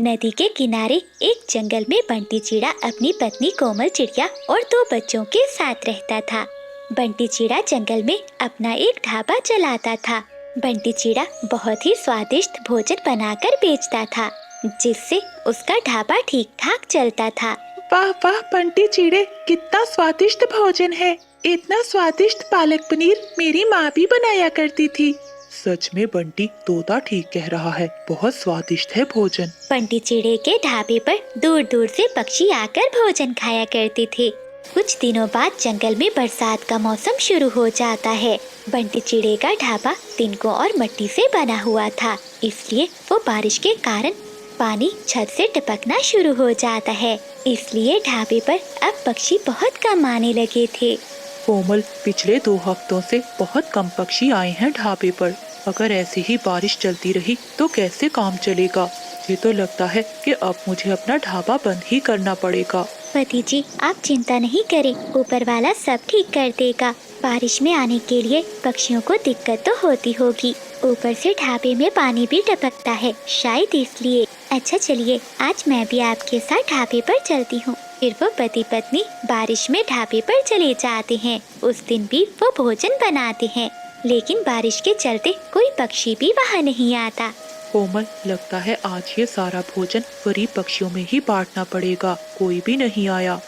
नदी के किनारे एक जंगल में बंटी चिड़ा अपनी पत्नी कोमल चिड़िया और दो बच्चों के साथ रहता था। बंटी चिड़ा जंगल में अपना एक ढाबा चलाता था। बंटी चिड़ा बहुत ही स्वादिष्ट भोजन बनाकर बेचता था, जिससे उसका ढाबा ठीक ठाक चलता था। वाह वाह बंटी चिड़े, कितना स्वादिष्ट भोजन है। इतना स्वादिष्ट पालक पनीर मेरी माँ भी बनाया करती थी। सच में बंटी तोता ठीक कह रहा है, बहुत स्वादिष्ट है भोजन। बंटी चिड़े के ढाबे पर दूर दूर से पक्षी आकर भोजन खाया करते थे। कुछ दिनों बाद जंगल में बरसात का मौसम शुरू हो जाता है। बंटी चिड़े का ढाबा तिनकों और मिट्टी से बना हुआ था, इसलिए वो बारिश के कारण पानी छत से टपकना शुरू हो जाता है। इसलिए ढाबे पर अब पक्षी बहुत कम आने लगे थे। कोमल, पिछले 2 हफ्तों से बहुत कम पक्षी आए हैं ढाबे पर। अगर ऐसे ही बारिश चलती रही तो कैसे काम चलेगा। ये तो लगता है कि अब मुझे अपना ढाबा बंद ही करना पड़ेगा। पति जी, आप चिंता नहीं करें, ऊपर वाला सब ठीक कर देगा। बारिश में आने के लिए पक्षियों को दिक्कत तो होती होगी, ऊपर से ढाबे में पानी भी टपकता है, शायद इसलिए। अच्छा चलिए, आज मैं भी आपके साथ ढाबे पर चलती हूँ। फिर वो पति पत्नी बारिश में ढाबे पर चले जाते हैं। उस दिन भी वो भोजन बनाते हैं, लेकिन बारिश के चलते कोई पक्षी भी वहाँ नहीं आता। कोमल, लगता है आज ये सारा भोजन गरीब पक्षियों में ही बांटना पड़ेगा, कोई भी नहीं आया।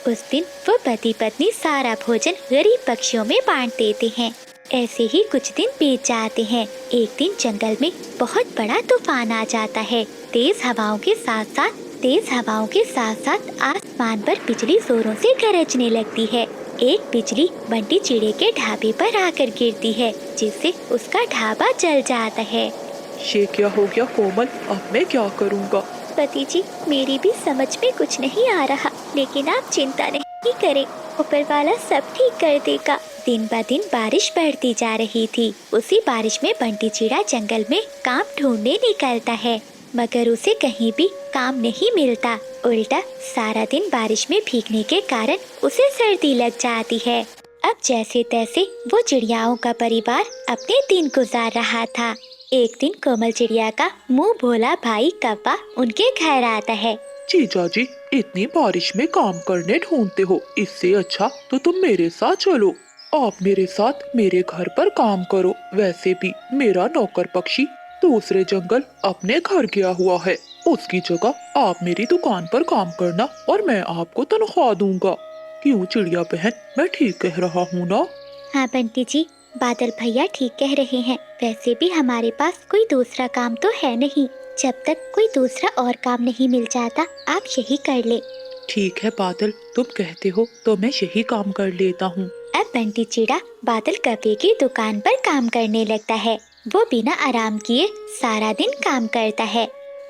उस दिन वो पति पत्नी सारा भोजन गरीब पक्षियों में बांट देते हैं। ऐसे ही कुछ दिन बीत जाते हैं। एक दिन जंगल में बहुत बड़ा तूफान आ जाता है। तेज हवाओं के साथ साथ आसमान पर बिजली जोरों से गरजने लगती है। एक बिजली बंटी चिड़े के ढाबे पर आकर गिरती है, जिससे उसका ढाबा जल जाता है। ये क्या हो गया कोमल, अब मैं क्या करूँगा। पति जी, मेरी भी समझ में कुछ नहीं आ रहा, लेकिन आप चिंता नहीं करें, ऊपर वाला सब ठीक कर देगा। दिन ब दिन बारिश बढ़ती जा रही थी। उसी बारिश में बंटी चिड़ा जंगल में काम ढूंढने निकलता है, मगर उसे कहीं भी काम नहीं मिलता। उल्टा सारा दिन बारिश में भीगने के कारण उसे सर्दी लग जाती है। अब जैसे तैसे वो चिड़ियाओं का परिवार अपने दिन गुजार रहा था। एक दिन कोमल चिड़िया का मुंह भोला भाई कौवा उनके घर आता है। जीजा जी, इतनी बारिश में काम करने ढूंढते हो, इससे अच्छा तो तुम मेरे साथ चलो। आप मेरे साथ मेरे घर पर काम करो। वैसे भी मेरा नौकर पक्षी दूसरे जंगल अपने घर गया हुआ है, उसकी जगह आप मेरी दुकान पर काम करना और मैं आपको तनख्वाह दूंगा। क्यों चिड़िया बहन, मैं ठीक कह रहा हूँ ना? हाँ बंटी जी, बादल भैया ठीक कह रहे हैं। वैसे भी हमारे पास कोई दूसरा काम तो है नहीं। जब तक कोई दूसरा और काम नहीं मिल जाता, आप यही कर ले। ठीक है बादल, तुम कहते हो तो मैं यही काम कर लेता हूँ। अब बंटी चिड़ा बादल कौवे की दुकान पर काम करने लगता है। वो बिना आराम किए सारा दिन काम करता है।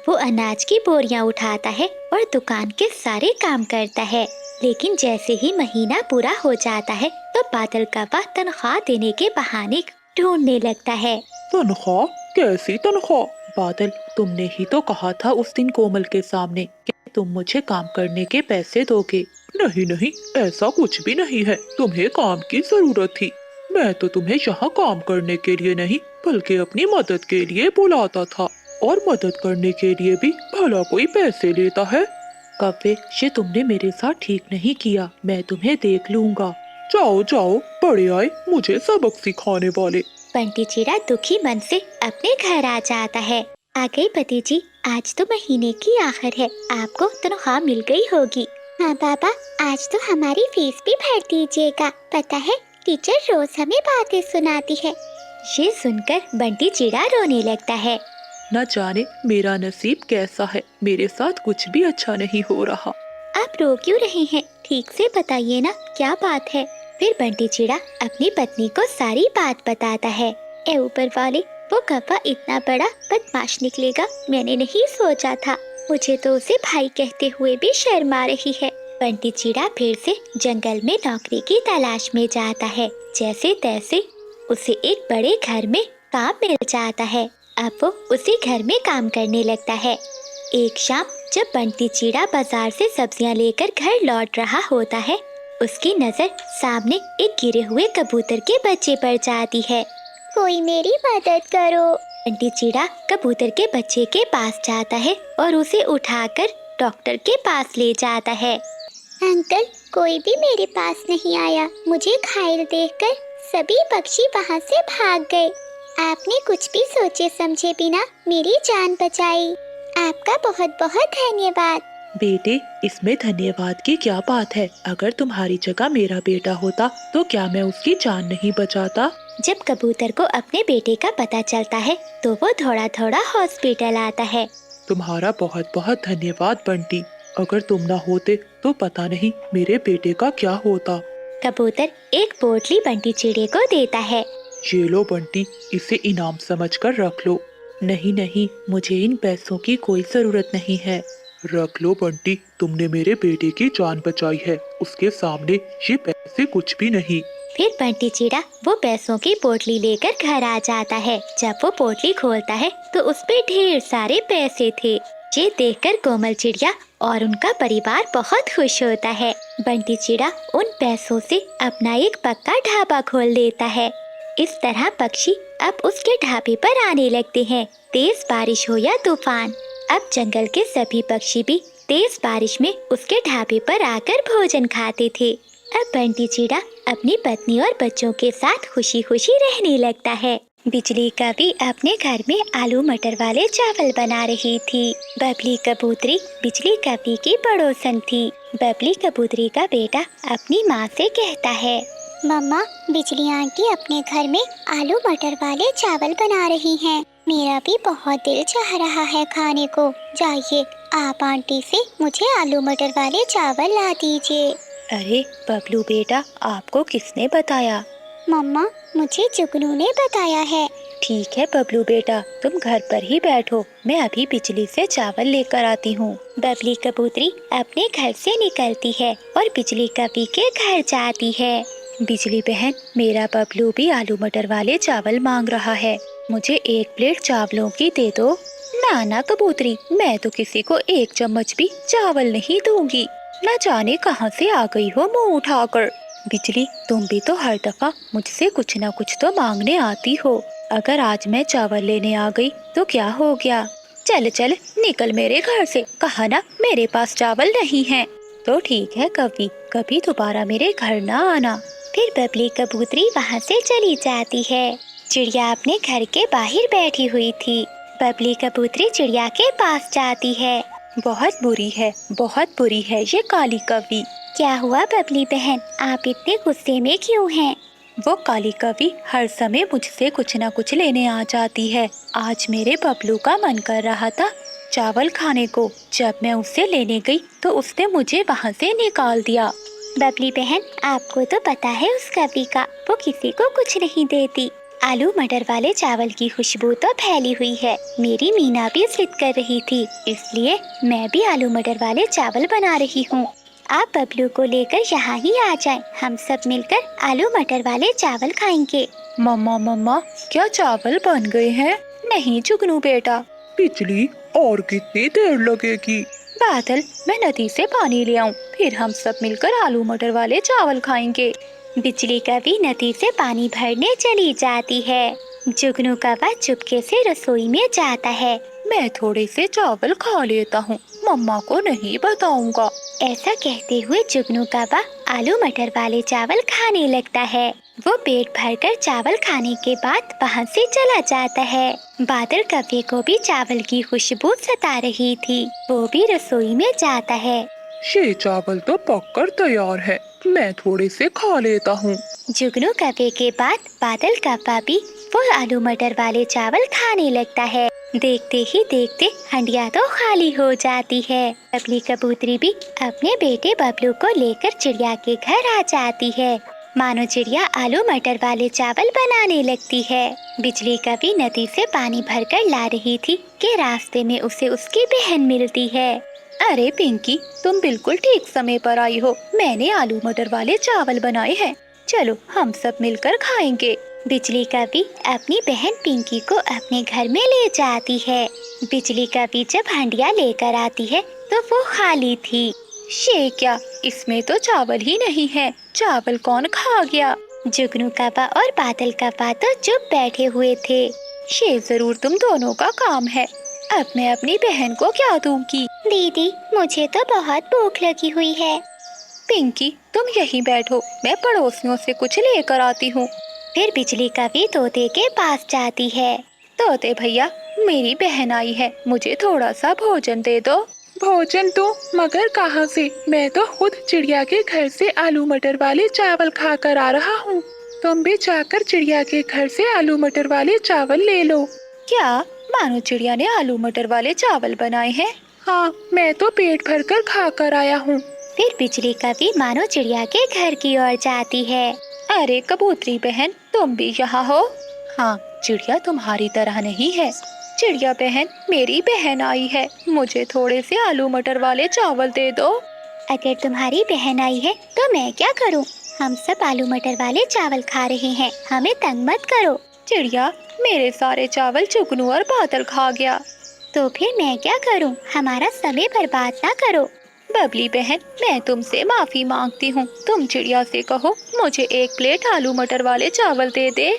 वो अनाज की बोरियां उठाता है और दुकान के सारे काम करता है। लेकिन जैसे ही महीना पूरा हो जाता है तो बादल कौवा तनख्वाह देने के बहाने ढूंढने लगता है। तनख्वाह? कैसी तनख्वाह? बादल, तुमने ही तो कहा था उस दिन कोमल के सामने कि तुम मुझे काम करने के पैसे दोगे। नहीं नहीं, ऐसा कुछ भी नहीं है, तुम्हें काम की जरूरत थी। मैं तो तुम्हें यहाँ काम करने के लिए नहीं बल्कि अपनी मदद के लिए बुलाता था, और मदद करने के लिए भी भला कोई पैसे लेता है? कौवे, ये तुमने मेरे साथ ठीक नहीं किया, मैं तुम्हें देख लूंगा। जाओ जाओ, बड़े आए मुझे सबक सिखाने वाले। बंटी चिड़ा दुखी मन से अपने घर आ जाता है। आ गई पति जी, आज तो महीने की आखिर है, आपको तनख्वाह मिल गई होगी। हाँ पापा, आज तो हमारी फीस भी भर दीजिएगा। पता है टीचर रोज हमें बातें सुनाती है। ये सुनकर बंटी चिड़ा रोने लगता है। न जाने मेरा नसीब कैसा है, मेरे साथ कुछ भी अच्छा नहीं हो रहा। आप रो क्यों रहे हैं? ठीक से बताइए ना, क्या बात है? फिर बंटी चिड़ा अपनी पत्नी को सारी बात बताता है। ए ऊपर वाले, वो कौवा इतना बड़ा बदमाश निकलेगा, मैंने नहीं सोचा था। मुझे तो उसे भाई कहते हुए भी शर्म आ रही है। बंटी चिड़ा फिर से जंगल में नौकरी की तलाश में जाता है। जैसे तैसे उसे एक बड़े घर में काम मिल जाता है। अब वो उसी घर में काम करने लगता है। एक शाम जब बंटी चिड़ा बाजार से सब्जियां लेकर घर लौट रहा होता है, उसकी नजर सामने एक गिरे हुए कबूतर के बच्चे पर जाती है। कोई मेरी मदद करो। बंटी चिड़ा कबूतर के बच्चे के पास जाता है और उसे उठाकर डॉक्टर के पास ले जाता है। अंकल, कोई भी मेरे पास नहीं आया। मुझे घायल देखकर सभी पक्षी वहाँ से भाग गए। आपने कुछ भी सोचे समझे बिना मेरी जान बचाई। आपका बहुत बहुत धन्यवाद। बेटे, इसमें धन्यवाद की क्या बात है? अगर तुम्हारी जगह मेरा बेटा होता तो क्या मैं उसकी जान नहीं बचाता? जब कबूतर को अपने बेटे का पता चलता है तो वो थोड़ा थोड़ा हॉस्पिटल आता है। तुम्हारा बहुत बहुत धन्यवाद बंटी। अगर तुम ना होते तो पता नहीं मेरे बेटे का क्या होता। कबूतर एक पोटली बंटी चिड़े को देता है। ये लो बंटी, इसे इनाम समझकर रख लो। नहीं नहीं, मुझे इन पैसों की कोई जरूरत नहीं है। रख लो बंटी, तुमने मेरे बेटे की जान बचाई है, उसके सामने ये पैसे कुछ भी नहीं। फिर बंटी चिड़ा वो पैसों की पोटली लेकर घर आ जाता है। जब वो पोटली खोलता है तो उसपे ढेर सारे पैसे थे। ये देखकर कोमल चिड़िया और उनका परिवार बहुत खुश होता है। बंटी चिड़ा उन पैसों से अपना एक पक्का ढाबा खोल लेता है। इस तरह पक्षी अब उसके ढाबे पर आने लगते हैं, तेज बारिश हो या तूफान। अब जंगल के सभी पक्षी भी तेज बारिश में उसके ढाबे पर आकर भोजन खाते थे। अब बंटी चिड़ा अपनी पत्नी और बच्चों के साथ खुशी खुशी रहने लगता है। बिजली कभी अपने घर में आलू मटर वाले चावल बना रही थी। बबली कबूतरी बिजली कभी की पड़ोसन थी। बबली कबूतरी का बेटा अपनी माँ से कहता है, मम्मा, बिजली आंटी अपने घर में आलू मटर वाले चावल बना रही हैं। मेरा भी बहुत दिल चाह रहा है खाने को। जाइए, आप आंटी से मुझे आलू मटर वाले चावल ला दीजिए। अरे बबलू बेटा, आपको किसने बताया? मम्मा, मुझे जुगनू ने बताया है। ठीक है बबलू बेटा, तुम घर पर ही बैठो, मैं अभी बिजली से चावल लेकर आती हूँ। बबली कबूतरी अपने घर से निकलती है और बिजली कभी के घर जाती है। बिजली बहन, मेरा बबलू भी आलू मटर वाले चावल मांग रहा है, मुझे एक प्लेट चावलों की दे दो। ना ना कबूतरी, मैं तो किसी को एक चम्मच भी चावल नहीं दूंगी। न जाने कहां से आ गई हो मुंह उठाकर। बिजली, तुम भी तो हर दफा मुझसे कुछ न कुछ तो मांगने आती हो। अगर आज मैं चावल लेने आ गई तो क्या हो गया? चल चल निकल मेरे घर से, कहा ना मेरे पास चावल नहीं है। तो ठीक है, कभी कभी दोबारा मेरे घर ना आना। फिर बबली कबूतरी वहाँ से चली जाती है। चिड़िया अपने घर के बाहर बैठी हुई थी। बबली कबूतरी चिड़िया के पास जाती है। बहुत बुरी है ये काली कवि। क्या हुआ बबली बहन, आप इतने गुस्से में क्यों हैं? वो काली कवि हर समय मुझसे कुछ न कुछ लेने आ जाती है। आज मेरे बबलू का मन कर रहा था चावल खाने को। जब मैं उससे लेने गई तो उसने मुझे वहाँ से निकाल दिया। बबली बहन, आपको तो पता है उस कवि का, वो किसी को कुछ नहीं देती। आलू मटर वाले चावल की खुशबू तो फैली हुई है। मेरी मीना भी जिद कर रही थी, इसलिए मैं भी आलू मटर वाले चावल बना रही हूँ। आप बबलू को लेकर यहाँ ही आ जाएं, हम सब मिलकर आलू मटर वाले चावल खाएंगे। मम्मा, क्या चावल बन गए हैं? नहीं जुगनू बेटा। बिजली, और कितनी देर लगेगी? बादल, मैं नदी से पानी ले आऊं, फिर हम सब मिलकर आलू मटर वाले चावल खाएंगे। बिजली कभी नदी से पानी भरने चली जाती है। जुगनू कौवा चुपके से रसोई में जाता है। मैं थोड़े से चावल खा लेता हूँ, मम्मा को नहीं बताऊंगा। ऐसा कहते हुए जुगनू कौवा आलू मटर वाले चावल खाने लगता है। वो पेट भरकर चावल खाने के बाद वहाँ से चला जाता है। बादल कौवे को भी चावल की खुशबू सता रही थी, वो भी रसोई में जाता है। ये चावल तो पककर तैयार है, मैं थोड़े से खा लेता हूँ। जुगनू कौवे के बाद बादल कौवा भी वो आलू मटर वाले चावल खाने लगता है। देखते ही देखते हंडिया तो खाली हो जाती है। बबली कबूतरी भी अपने बेटे बबलू को लेकर चिड़िया के घर आ जाती है। मानो चिड़िया आलू मटर वाले चावल बनाने लगती है। बिजली कभी नदी से पानी भरकर ला रही थी कि रास्ते में उसे उसकी बहन मिलती है। अरे पिंकी, तुम बिल्कुल ठीक समय पर आई हो, मैंने आलू मटर वाले चावल बनाए हैं, चलो हम सब मिलकर खाएंगे। बिजली कभी अपनी बहन पिंकी को अपने घर में ले जाती है। बिजली कभी जब हंडिया लेकर आती है तो वो खाली थी। ये क्या, इसमें तो चावल ही नहीं है, चावल कौन खा गया? जुगनू कौवा और बादल कौवा तो चुप बैठे हुए थे। ये जरूर तुम दोनों का काम है। अब मैं अपनी बहन को क्या दूंगी? दीदी, मुझे तो बहुत भूख लगी हुई है। पिंकी, तुम यहीं बैठो, मैं पड़ोसियों से कुछ लेकर आती हूँ। फिर बिजली कभी तोते के पास जाती है। तोते भैया, मेरी बहन आई है, मुझे थोड़ा सा भोजन दे दो। भोजन तो मगर कहाँ से? मैं तो खुद चिड़िया के घर से आलू मटर वाले चावल खा कर आ रहा हूँ। तुम भी जाकर चिड़िया के घर से आलू मटर वाले चावल ले लो। क्या मानो चिड़िया ने आलू मटर वाले चावल बनाए हैं? हाँ, मैं तो पेट भर कर खा कर आया हूँ। फिर बिजली कभी मानो चिड़िया के घर की ओर जाती है। अरे कबूतरी बहन, तुम भी यहाँ हो? हाँ, चिड़िया तुम्हारी तरह नहीं है। चिड़िया बहन, मेरी बहन आई है, मुझे थोड़े से आलू मटर वाले चावल दे दो। अगर तुम्हारी बहन आई है तो मैं क्या करूं? हम सब आलू मटर वाले चावल खा रहे हैं, हमें तंग मत करो। चिड़िया, मेरे सारे चावल चुगनू और बादल खा गया। तो फिर मैं क्या करूं? हमारा समय बर्बाद ना करो। बबली बहन, मैं तुमसे माफी मांगती हूँ। तुम चिड़िया से कहो मुझे एक प्लेट आलू मटर वाले चावल दे दे।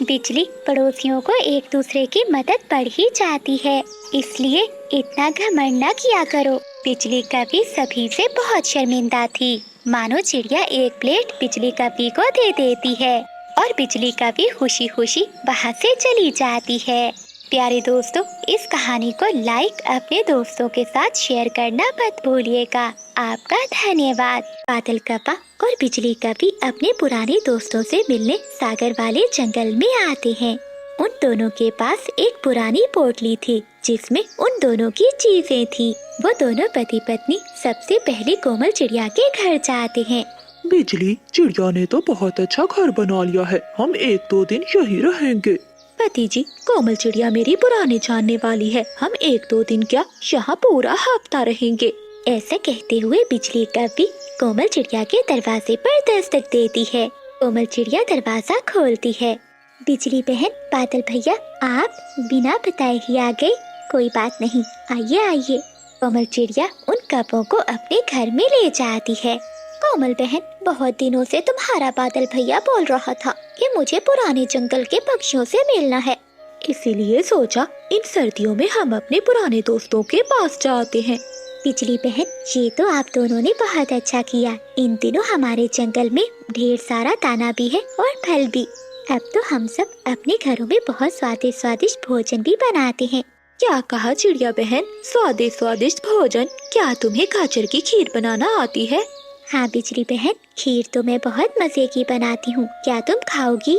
बिजली, पड़ोसियों को एक दूसरे की मदद पड़ ही जाती है, इसलिए इतना घमंड न किया करो। बिजली कभी सभी से बहुत शर्मिंदा थी। मानो चिड़िया एक प्लेट बिजली कभी को दे देती है और बिजली कभी खुशी खुशी वहाँ से चली जाती है। प्यारे दोस्तों, इस कहानी को लाइक अपने दोस्तों के साथ शेयर करना मत भूलिएगा। आपका धन्यवाद। बादल कपा और बिजली कभी अपने पुराने दोस्तों से मिलने सागर वाले जंगल में आते हैं। उन दोनों के पास एक पुरानी पोटली थी जिसमें उन दोनों की चीजें थी। वो दोनों पति पत्नी सबसे पहले कोमल चिड़िया के घर जाते हैं। बिजली, चिड़िया ने तो बहुत अच्छा घर बना लिया है, हम 1-2 दिन यही रहेंगे। पति जी, कोमल चिड़िया मेरी पुरानी जानने वाली है, हम 1-2 दिन क्या, यहाँ पूरा हफ्ता रहेंगे। ऐसा कहते हुए बिजली कभी कोमल चिड़िया के दरवाजे पर दस्तक देती है। कोमल चिड़िया दरवाजा खोलती है। बिजली बहन, बादल भैया, आप बिना बताए ही आ गए। कोई बात नहीं, आइए आइए। कोमल चिड़िया उन कपों को अपने घर में ले जाती है। कोमल बहन, बहुत दिनों से तुम्हारा बादल भैया बोल रहा था कि मुझे पुराने जंगल के पक्षियों से मिलना है, इसीलिए सोचा इन सर्दियों में हम अपने पुराने दोस्तों के पास जाते हैं। बिजली बहन, ये तो आप दोनों ने बहुत अच्छा किया। इन दिनों हमारे जंगल में ढेर सारा दाना भी है और फल भी। अब तो हम सब अपने घरों में बहुत स्वादिष्ट स्वादिष्ट भोजन भी बनाते हैं। क्या कहा चिड़िया बहन? स्वादिष्ट स्वादिष्ट भोजन? क्या तुम्हें गाजर की खीर बनाना आती है? हाँ बिजली बहन, खीर तो मैं बहुत मजे की बनाती हूँ, क्या तुम खाओगी?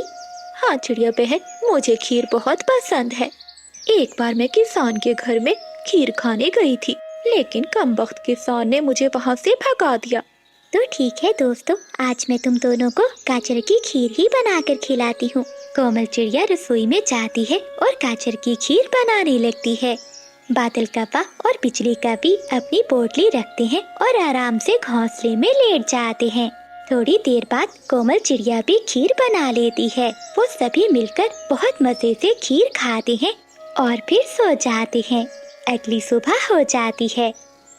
हाँ चिड़िया बहन, मुझे खीर बहुत पसंद है। एक बार मैं किसान के घर में खीर खाने गई थी, लेकिन कमबख्त किसान ने मुझे वहाँ से भगा दिया। तो ठीक है दोस्तों, आज मैं तुम दोनों को गाजर की खीर ही बनाकर खिलाती हूँ। कोमल चिड़िया रसोई में जाती है और गाजर की खीर बनाने लगती है। बादल कपा और बिजली कभी अपनी पोटली रखते हैं और आराम से घोंसले में लेट जाते हैं। थोड़ी देर बाद कोमल चिड़िया भी खीर बना लेती है। वो सभी मिलकर बहुत मजे से खीर खाते हैं और फिर सो जाते हैं। अगली सुबह हो जाती है।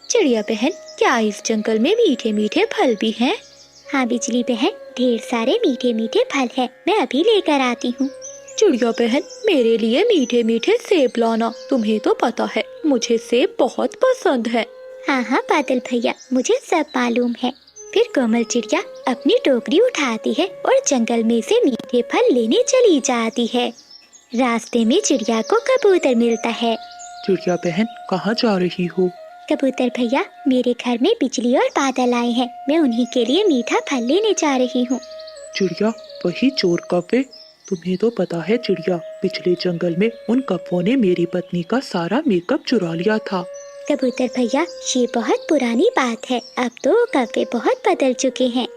चिड़िया बहन, क्या इस जंगल में मीठे मीठे फल भी हैं? हाँ बिजली बहन, ढेर सारे मीठे मीठे फल हैं, मैं अभी लेकर आती हूँ। चिड़िया बहन, मेरे लिए मीठे मीठे सेब लाना, तुम्हें तो पता है मुझे सेब बहुत पसंद है। हाँ हाँ बादल भैया, मुझे सब मालूम है। फिर कोमल चिड़िया अपनी टोकरी उठाती है और जंगल में से मीठे फल लेने चली जाती है। रास्ते में चिड़िया को कबूतर मिलता है। चिड़िया बहन, कहाँ जा रही हो? कबूतर भैया, मेरे घर में बिजली और बादल आए हैं, मैं उन्हीं के लिए मीठा फल लेने जा रही हूँ। चिड़िया, वही चोर कौवे? तुम्हें तो पता है चिड़िया, पिछले जंगल में उन कौवों ने मेरी पत्नी का सारा मेकअप चुरा लिया था। कबूतर भैया, ये बहुत पुरानी बात है, अब तो कौवे बहुत बदल चुके हैं,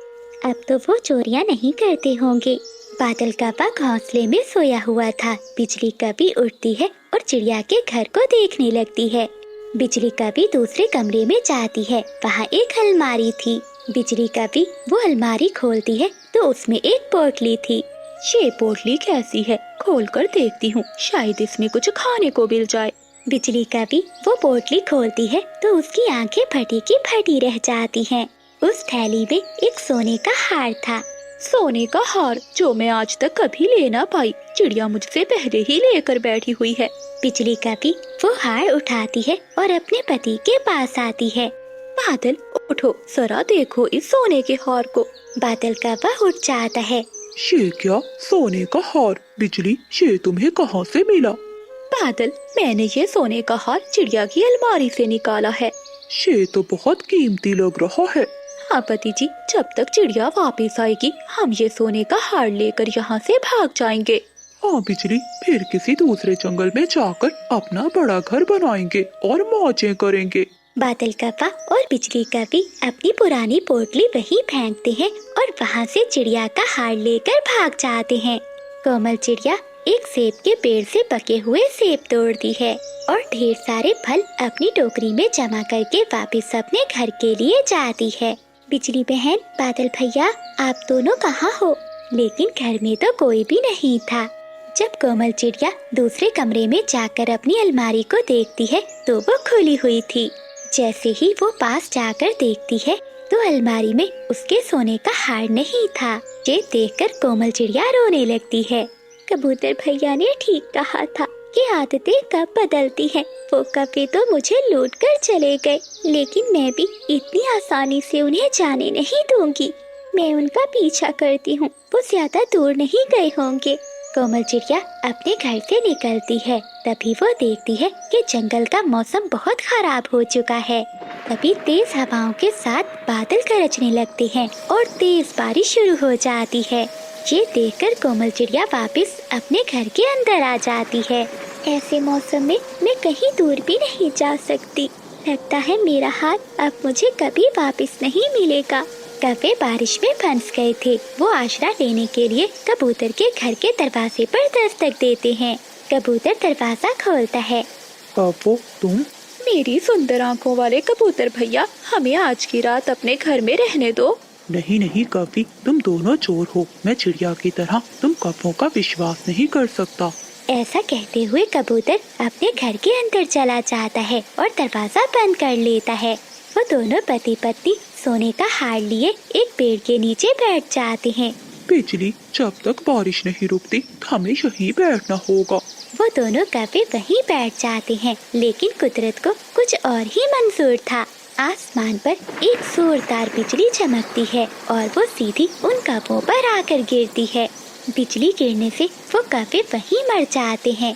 अब तो वो चोरियां नहीं करते होंगे। बादल कौवा घोंसले में सोया हुआ था। बिजली कभी उठती है और चिड़िया के घर को देखने लगती है। बिजली कभी दूसरे कमरे में जाती है, वहाँ एक अलमारी थी। बिजली कभी वो अलमारी खोलती है तो उसमें एक पोटली थी। ये पोटली कैसी है? खोलकर देखती हूँ, शायद इसमें कुछ खाने को मिल जाए। बिजली कभी वो पोटली खोलती है तो उसकी आंखें फटी की फटी रह जाती हैं। उस थैली में एक सोने का हार था। सोने का हार जो मैं आज तक कभी ले ना पाई, चिड़िया मुझसे पहले ही लेकर बैठी हुई है। बिजली कभी वो हार उठाती है और अपने पति के पास आती है। बादल उठो, जरा देखो इस सोने के हार को। बादल कौवा उठ जाता है। ये क्या, सोने का हार? बिजली, ये तुम्हें कहाँ से मिला? बादल, मैंने ये सोने का हार चिड़िया की अलमारी से निकाला है। ये तो बहुत कीमती लग रहा है। हाँ पति जी, जब तक चिड़िया वापस आएगी हम ये सोने का हार लेकर यहाँ से भाग जाएंगे। हाँ बिजली, फिर किसी दूसरे जंगल में जाकर अपना बड़ा घर बनाएंगे और मौजें करेंगे। बादल कौवा और बिजली कभी अपनी पुरानी पोटली वहीं फेंकते हैं और वहाँ से चिड़िया का हार लेकर भाग जाते हैं। कोमल चिड़िया एक सेब के पेड़ से पके हुए सेब तोड़ती है और ढेर सारे फल अपनी टोकरी में जमा करके वापस अपने घर के लिए जाती है। बिजली बहन, बादल भैया, आप दोनों कहाँ हो? लेकिन घर में तो कोई भी नहीं था। जब कोमल चिड़िया दूसरे कमरे में जाकर अपनी अलमारी को देखती है तो वो खुली हुई थी। जैसे ही वो पास जाकर देखती है तो अलमारी में उसके सोने का हार नहीं था। ये देखकर कोमल चिड़िया रोने लगती है। कबूतर भैया ने ठीक कहा था कि आदतें कब बदलती हैं। वो कभी तो मुझे लूट कर चले गए, लेकिन मैं भी इतनी आसानी से उन्हें जाने नहीं दूंगी। मैं उनका पीछा करती हूँ, वो ज्यादा दूर नहीं गए होंगे। कोमल चिड़िया अपने घर से निकलती है। तभी वो देखती है कि जंगल का मौसम बहुत खराब हो चुका है। तभी तेज हवाओं के साथ बादल गरजने लगते हैं और तेज बारिश शुरू हो जाती है। ये देखकर कोमल चिड़िया वापस अपने घर के अंदर आ जाती है। ऐसे मौसम में मैं कहीं दूर भी नहीं जा सकती। लगता है मेरा हाथ अब मुझे कभी वापस नहीं मिलेगा। कौवे बारिश में फंस गए थे। वो आश्रय लेने के लिए कबूतर के घर के दरवाजे पर दस्तक देते हैं। कबूतर दरवाजा खोलता है। कौवो, तुम? मेरी सुंदर आंखों वाले कबूतर भैया, हमें आज की रात अपने घर में रहने दो। नहीं नहीं कवि, तुम दोनों चोर हो। मैं चिड़िया की तरह तुम कौवों का विश्वास नहीं कर सकता। ऐसा कहते हुए कबूतर अपने घर के अंदर चला जाता है और दरवाजा बंद कर लेता है। वो दोनों पति पत्नी सोने का हार लिए एक पेड़ के नीचे बैठ जाते हैं। बिजली, जब तक बारिश नहीं रुकती हमें यहीं बैठना होगा। वो दोनों कौवे वहीं बैठ जाते हैं, लेकिन कुदरत को कुछ और ही मंजूर था। आसमान पर एक जोरदार बिजली चमकती है और वो सीधी उन कौवों पर आकर गिरती है। बिजली गिरने से वो कौवे वहीं मर जाते हैं।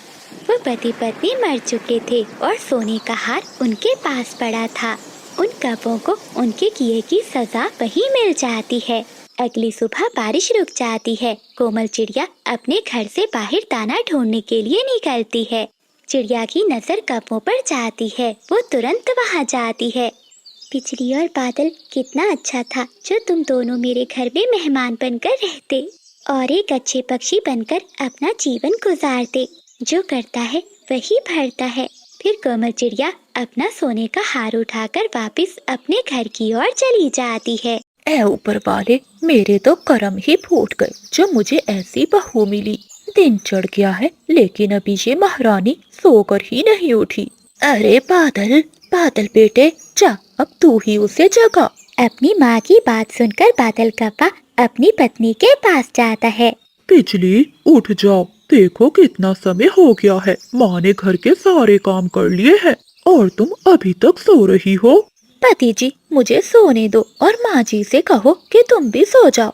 वो पति पत्नी मर चुके थे और सोने का हार उनके पास पड़ा था। उन कौवों को उनके किए की सजा वहीं मिल जाती है। अगली सुबह बारिश रुक जाती है। कोमल चिड़िया अपने घर से बाहर दाना ढूंढने के लिए निकलती है। चिड़िया की नजर कौवों पर जाती है। वो तुरंत वहाँ जाती है। बिजली और बादल, कितना अच्छा था जो तुम दोनों मेरे घर में मेहमान बनकर रहते और एक अच्छे पक्षी बनकर अपना जीवन गुजारते। जो करता है वही भरता है। फिर कोमल चिड़िया अपना सोने का हार उठाकर वापस अपने घर की ओर चली जाती है। ऐ ऊपर वाले, मेरे तो करम ही फूट गए जो मुझे ऐसी बहू मिली। दिन चढ़ गया है लेकिन अभी ये महारानी सोकर ही नहीं उठी। अरे बादल, बादल बेटे, जा अब तू ही उसे जगा। अपनी माँ की बात सुनकर बादल कौवा अपनी पत्नी के पास जाता है। बिजली, उठ जाओ, देखो कितना समय हो गया है। माँ ने घर के सारे काम कर लिए हैं और तुम अभी तक सो रही हो। पति जी, मुझे सोने दो और माँ जी से कहो कि तुम भी सो जाओ।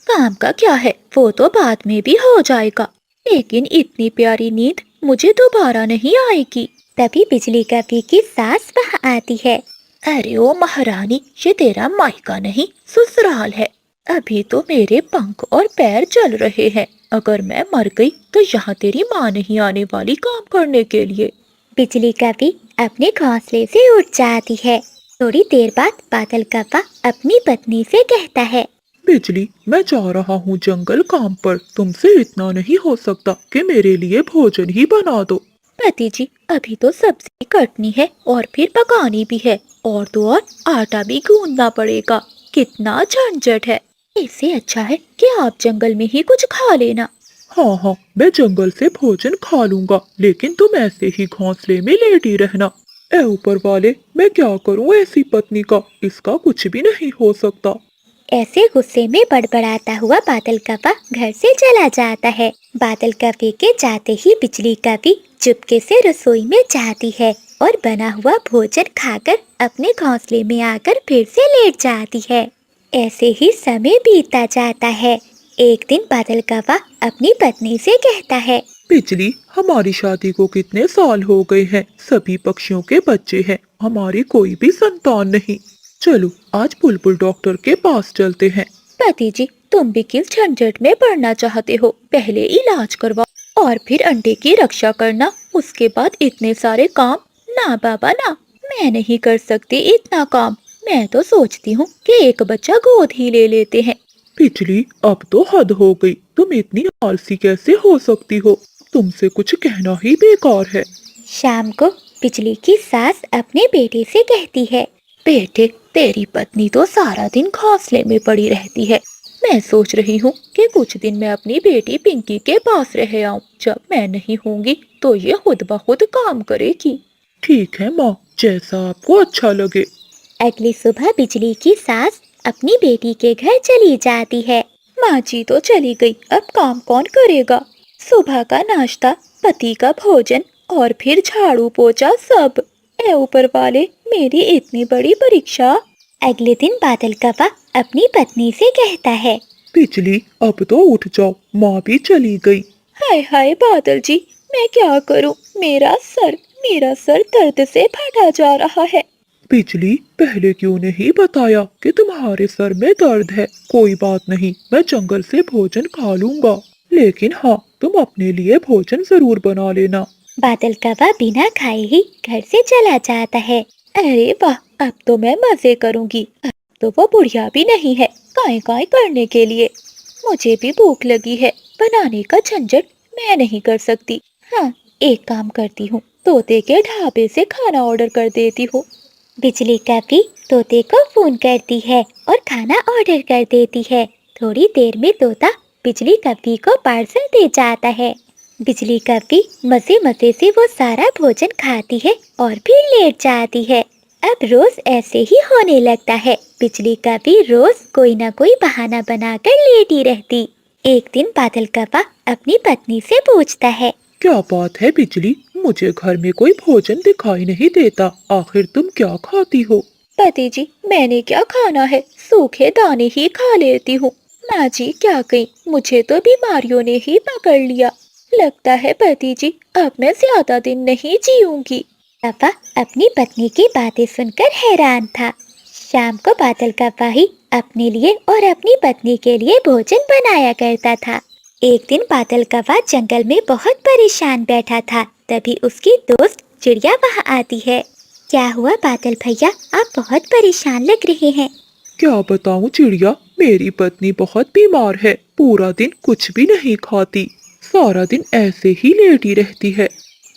काम का क्या है, वो तो बाद में भी हो जाएगा, लेकिन इतनी प्यारी नींद मुझे दोबारा नहीं आएगी। तभी बिजली कौवे की सास वहाँ आती है। अरे ओ महारानी, ये तेरा मायका नहीं ससुराल है। अभी तो मेरे पंख और पैर चल रहे हैं। अगर मैं मर गई तो यहाँ तेरी माँ नहीं आने वाली काम करने के लिए। बिजली कौवी अपने घोंसले से उठ जाती है। थोड़ी देर बाद बादल कौवा अपनी पत्नी से कहता है। बिजली, मैं जा रहा हूँ जंगल काम पर। तुमसे इतना नहीं हो सकता कि मेरे लिए भोजन ही बना दो। पति जी, अभी तो सब्जी कटनी है और फिर पकानी भी है और तो और आटा भी गूंदना पड़ेगा। कितना झंझट है। इससे अच्छा है कि आप जंगल में ही कुछ खा लेना। हाँ हाँ, मैं जंगल से भोजन खा लूंगा, लेकिन तुम ऐसे ही घोंसले में लेटी रहना। ए ऊपर वाले, मैं क्या करूँ ऐसी पत्नी का? इसका कुछ भी नहीं हो सकता। ऐसे गुस्से में बड़बड़ाता हुआ बादल कव्वा घर से चला जाता है। बादल कव्वे के जाते ही बिजली कव्वी चुपके से रसोई में जाती है और बना हुआ भोजन खाकर अपने घोंसले में आकर फिर से लेट जाती है। ऐसे ही समय बीतता जाता है। एक दिन बादल कव्वा अपनी पत्नी से कहता है, बिजली, हमारी शादी को कितने साल हो गए हैं, सभी पक्षियों के बच्चे हैं, हमारी कोई भी संतान नहीं। चलो आज बुलबुल डॉक्टर के पास चलते हैं। पति जी, तुम भी किस झंझट में पड़ना चाहते हो? पहले इलाज करवाओ और फिर अंडे की रक्षा करना, उसके बाद इतने सारे काम। ना बाबा ना, मैं नहीं कर सकती इतना काम। मैं तो सोचती हूँ कि एक बच्चा गोद ही ले लेते हैं। बिजली, अब तो हद हो गई, तुम इतनी आलसी कैसे हो सकती हो? तुमसे कुछ कहना ही बेकार है। शाम को बिजली की सास अपने बेटे से कहती है, बेटे, तेरी पत्नी तो सारा दिन घोंसले में पड़ी रहती है। मैं सोच रही हूँ कि कुछ दिन मैं अपनी बेटी पिंकी के पास रह आऊं। जब मैं नहीं होंगी तो ये खुद ब खुद काम करेगी। ठीक है माँ, जैसा आपको अच्छा लगे। अगली सुबह बिजली की सास अपनी बेटी के घर चली जाती है। माँ जी तो चली गई, अब काम कौन करेगा? सुबह का नाश्ता, पति का भोजन और फिर झाड़ू पोछा सब। ए ऊपर वाले, मेरी इतनी बड़ी परीक्षा। अगले दिन बादल कव्वा अपनी पत्नी से कहता है, बिजली, अब तो उठ जाओ, माँ भी चली गई। हाय हाय बादल जी, मैं क्या करूं? मेरा सर दर्द से फटा जा रहा है। बिजली, पहले क्यों नहीं बताया कि तुम्हारे सर में दर्द है? कोई बात नहीं, मैं जंगल से भोजन खा लूंगा, लेकिन हाँ, तुम अपने लिए भोजन जरूर बना लेना। बादल कव्वा बिना खाए ही घर से चला जाता है। अरे वाह, अब तो मैं मजे करूंगी। अब तो वो बुढ़िया भी नहीं है काय काय करने के लिए। मुझे भी भूख लगी है, बनाने का झंझट मैं नहीं कर सकती। हाँ, एक काम करती हूँ, तोते के ढाबे से खाना ऑर्डर कर देती हूँ। बिजली कव्वी तोते को फोन करती है और खाना ऑर्डर कर देती है। थोड़ी देर में तोता बिजली कव्वी को पार्सल दे जाता है। बिजली कव्वी मजे मजे से वो सारा भोजन खाती है और फिर लेट जाती है। अब रोज ऐसे ही होने लगता है। बिजली कव्वी रोज कोई ना कोई बहाना बनाकर लेटी रहती। एक दिन बादल कव्वा अपनी पत्नी से पूछता है, क्या बात है बिजली, मुझे घर में कोई भोजन दिखाई नहीं देता, आखिर तुम क्या खाती हो? पति जी, मैंने क्या खाना है, सूखे दाने ही खा लेती हूँ। माँ जी क्या कही, मुझे तो बीमारियों ने ही पकड़ लिया। लगता है पति जी, अब मैं ज्यादा दिन नहीं जीऊंगी। कव्वा अपनी पत्नी की बातें सुनकर हैरान था। शाम को बादल कव्वा ही अपने लिए और अपनी पत्नी के लिए भोजन बनाया करता था। एक दिन बादल कव्वा जंगल में बहुत परेशान बैठा था। तभी उसकी दोस्त चिड़िया वहाँ आती है। क्या हुआ बादल भैया, आप बहुत परेशान लग रहे हैं। क्या बताऊं चिड़िया, मेरी पत्नी बहुत बीमार है, पूरा दिन कुछ भी नहीं खाती, सारा दिन ऐसे ही लेटी रहती है।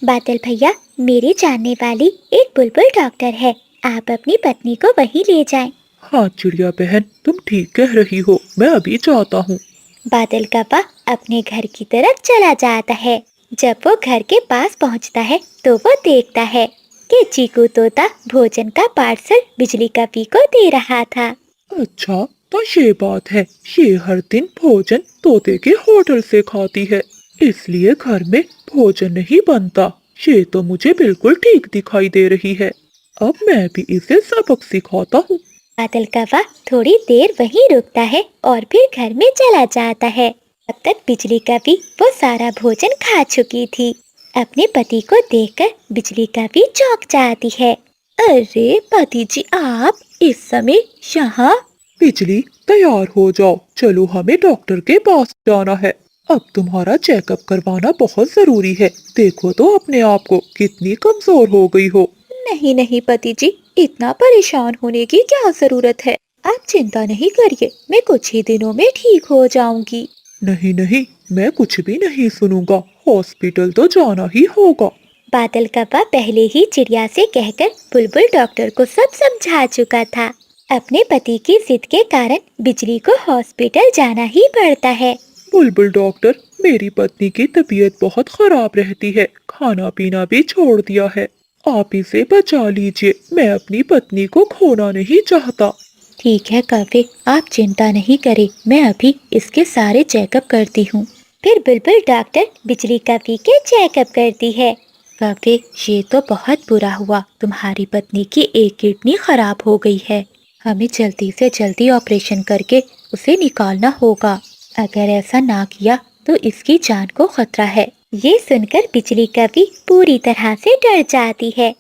बादल भैया, मेरे जानने वाली एक बुलबुल डॉक्टर है, आप अपनी पत्नी को वहीं ले जाएं। हाँ चिड़िया बहन, तुम ठीक कह रही हो, मैं अभी जाता हूँ। बादल कव्वा अपने घर की तरफ चला जाता है। जब वो घर के पास पहुंचता है तो वो देखता है कि चीकू तोता भोजन का पार्सल बिजली कव्वी को दे रहा था। अच्छा, तो ये बात है, ये हर दिन भोजन तोते के होटल से खाती है, इसलिए घर में भोजन नहीं बनता। ये तो मुझे बिल्कुल ठीक दिखाई दे रही है, अब मैं भी इसे सबक सिखाता हूँ। बादल कव्वा थोड़ी देर वहीं रुकता है और फिर घर में चला जाता है। तब तक बिजली कव्वी वो सारा भोजन खा चुकी थी। अपने पति को देखकर बिजली कव्वी चौंक जाती है। अरे पति जी, आप इस समय यहाँ? बिजली, तैयार हो जाओ, चलो हमें डॉक्टर के पास जाना है। अब तुम्हारा चेकअप करवाना बहुत जरूरी है, देखो तो अपने आप को, कितनी कमजोर हो गई हो। नहीं नहीं पति जी, इतना परेशान होने की क्या जरूरत है। आप चिंता नहीं करिए, मैं कुछ ही दिनों में ठीक हो जाऊंगी। नहीं नहीं, मैं कुछ भी नहीं सुनूंगा, हॉस्पिटल तो जाना ही होगा। बादल कव्वा पहले ही चिड़िया से कहकर बुलबुल डॉक्टर को सब समझा चुका था। अपने पति की जिद के कारण बिजली को हॉस्पिटल जाना ही पड़ता है। बुलबुल डॉक्टर, मेरी पत्नी की तबीयत बहुत खराब रहती है, खाना पीना भी छोड़ दिया है, आप इसे बचा लीजिए, मैं अपनी पत्नी को खोना नहीं चाहता। ठीक है कव्वे, आप चिंता नहीं करें, मैं अभी इसके सारे चेकअप करती हूँ। फिर बुलबुल डॉक्टर बिजली कव्वे के चेकअप करती है। कव्वे, ये तो बहुत बुरा हुआ, तुम्हारी पत्नी की एक किडनी खराब हो गई है। हमें जल्दी से जल्दी ऑपरेशन करके उसे निकालना होगा। अगर ऐसा ना किया तो इसकी जान को खतरा है। ये सुनकर बिजली कव्वे पूरी तरह से डर जाती है।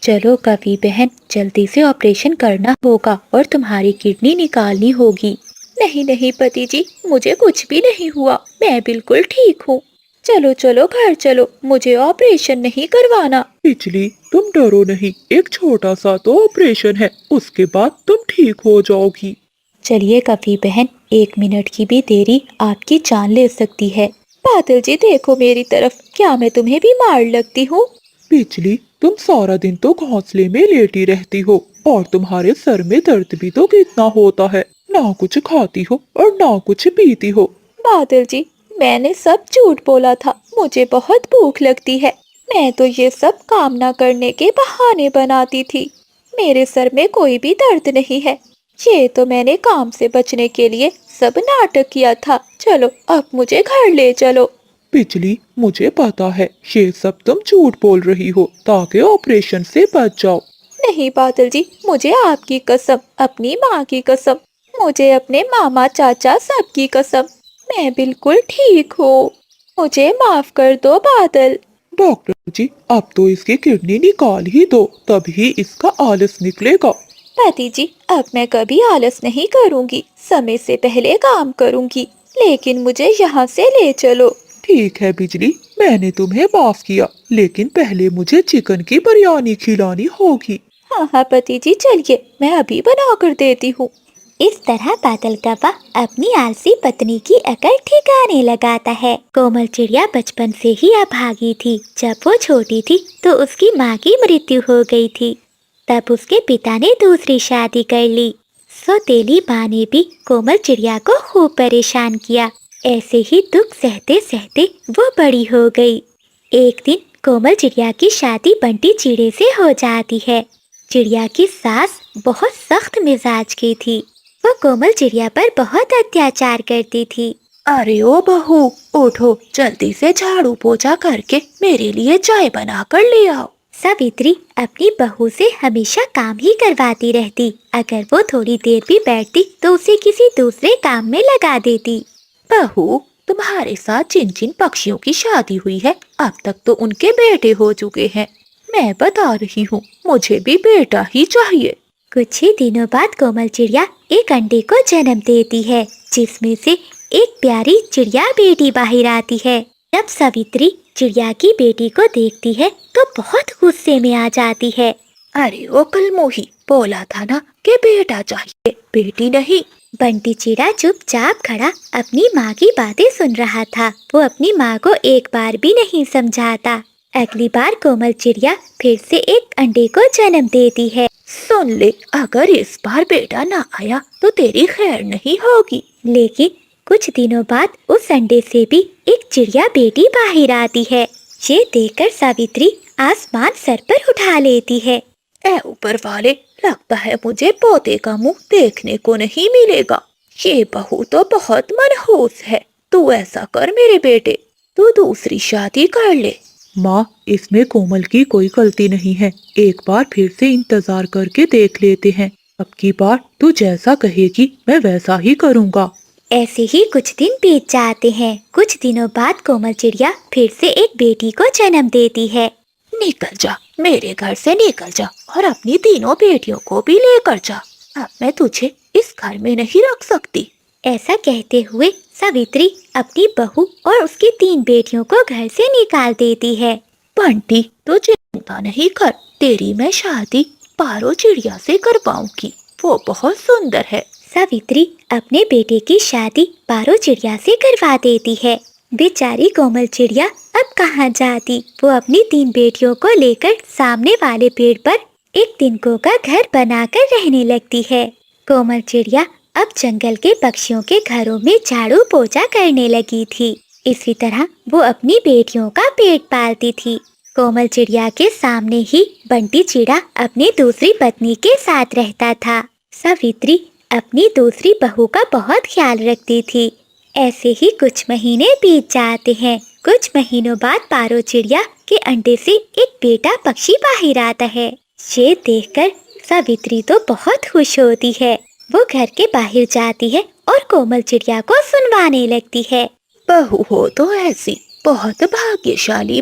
चलो कवि बहन, जल्दी से ऑपरेशन करना होगा और तुम्हारी किडनी निकालनी होगी। नहीं नहीं पति जी, मुझे कुछ भी नहीं हुआ, मैं बिल्कुल ठीक हूँ। चलो चलो घर चलो, मुझे ऑपरेशन नहीं करवाना। बिजली, तुम डरो नहीं, एक छोटा सा तो ऑपरेशन है, उसके बाद तुम ठीक हो जाओगी। चलिए कवि बहन, 1 मिनट की भी देरी आपकी जान ले सकती है। बादल जी देखो मेरी तरफ, क्या मैं तुम्हें भी मार लगती हूँ? बिजली, तुम सारा दिन तो घोंसले में लेटी रहती हो और तुम्हारे सर में दर्द भी तो कितना होता है। ना कुछ खाती हो और ना कुछ पीती हो। बादल जी, मैंने सब झूठ बोला था, मुझे बहुत भूख लगती है। मैं तो ये सब काम ना करने के बहाने बनाती थी। मेरे सर में कोई भी दर्द नहीं है। ये तो मैंने काम से बचने के लिए सब नाटक किया था। चलो अब मुझे घर ले चलो। बिजली, मुझे पता है ये सब तुम झूठ बोल रही हो ताकि ऑपरेशन से बच जाओ। नहीं बादल जी, मुझे आपकी कसम, अपनी माँ की कसम, मुझे अपने मामा चाचा सबकी कसम, मैं बिल्कुल ठीक हूँ। मुझे माफ कर दो बादल। डॉक्टर जी, अब तो इसकी किडनी निकाल ही दो, तभी इसका आलस निकलेगा। पति जी, अब मैं कभी आलस नहीं करूँगी, समय से पहले काम करूँगी, लेकिन मुझे यहाँ से ले चलो। ठीक है बिजली, मैंने तुम्हें माफ किया, लेकिन पहले मुझे चिकन की बिरयानी खिलानी होगी। हाँ हाँ पति जी, चलिए मैं अभी बना कर देती हूँ। इस तरह बादल कव्वा अपनी आलसी पत्नी की अकल ठिकाने लगाता है। कोमल चिड़िया बचपन से ही अभागी थी। जब वो छोटी थी तो उसकी माँ की मृत्यु हो गई थी। तब उसके पिता ने दूसरी शादी कर ली। सौतेली माँ ने भी कोमल चिड़िया को खूब परेशान किया। ऐसे ही दुख सहते सहते वो बड़ी हो गई। एक दिन कोमल चिड़िया की शादी बंटी चिड़े से हो जाती है। चिड़िया की सास बहुत सख्त मिजाज की थी। वो कोमल चिड़िया पर बहुत अत्याचार करती थी। अरे ओ बहू, उठो, जल्दी से झाड़ू पोछा करके मेरे लिए चाय बना कर ले आओ। सावित्री अपनी बहू से हमेशा काम ही करवाती रहती। अगर वो थोड़ी देर भी बैठती तो उसे किसी दूसरे काम में लगा देती। बहू, तुम्हारे साथ जिन जिन पक्षियों की शादी हुई है, अब तक तो उनके बेटे हो चुके हैं। मैं बता रही हूँ, मुझे भी बेटा ही चाहिए। कुछ ही दिनों बाद कोमल चिड़िया एक अंडे को जन्म देती है, जिसमें से एक प्यारी चिड़िया बेटी बाहर आती है। जब सावित्री चिड़िया की बेटी को देखती है तो बहुत गुस्से में आ जाती है। अरे ओ कलमोही, बोला था ना कि बेटा चाहिए, बेटी नहीं। बंटी चिड़ा चुपचाप खड़ा अपनी माँ की बातें सुन रहा था। वो अपनी माँ को एक बार भी नहीं समझाता। अगली बार कोमल चिड़िया फिर से एक अंडे को जन्म देती है। सुन ले, अगर इस बार बेटा ना आया तो तेरी खैर नहीं होगी। लेकिन कुछ दिनों बाद उस अंडे से भी एक चिड़िया बेटी बाहर आती है। ये देखकर सावित्री आसमान सर पर उठा लेती है। ऐ ऊपर वाले, लगता है मुझे पोते का मुंह देखने को नहीं मिलेगा। ये बहू तो बहुत मनहूस है। तू ऐसा कर मेरे बेटे, तू दूसरी शादी कर ले। माँ, इसमें कोमल की कोई गलती नहीं है। एक बार फिर से इंतजार करके देख लेते हैं। अब की बार तू जैसा कहेगी मैं वैसा ही करूँगा। ऐसे ही कुछ दिन बीत जाते हैं। कुछ दिनों बाद कोमल चिड़िया फिर से एक बेटी को जन्म देती है। निकल जा, मेरे घर से निकल जा और अपनी तीनों बेटियों को भी लेकर जा। अब मैं तुझे इस घर में नहीं रख सकती। ऐसा कहते हुए सावित्री अपनी बहू और उसकी 3 बेटियों को घर से निकाल देती है। बंटी, तो चिंता नहीं कर, तेरी मैं शादी पारो चिड़िया से करवाऊंगी। वो बहुत सुंदर है। सावित्री अपने बेटे की शादी पारो चिड़िया से करवा देती है। बेचारी कोमल चिड़िया अब कहाँ जाती। वो अपनी 3 बेटियों को लेकर सामने वाले पेड़ पर एक तिनकों का घर बनाकर रहने लगती है। कोमल चिड़िया अब जंगल के पक्षियों के घरों में झाड़ू पोछा करने लगी थी। इसी तरह वो अपनी बेटियों का पेट पालती थी। कोमल चिड़िया के सामने ही बंटी चिड़ा अपनी दूसरी पत्नी के साथ रहता था। सावित्री अपनी दूसरी बहू का बहुत ख्याल रखती थी। ऐसे ही कुछ महीने बीत जाते हैं। कुछ महीनों बाद पारो चिड़िया के अंडे से एक बेटा पक्षी बाहर आता है। ये देखकर सावित्री तो बहुत खुश होती है। वो घर के बाहर जाती है और कोमल चिड़िया को सुनवाने लगती है। बहू हो तो ऐसी बहुत भाग्यशाली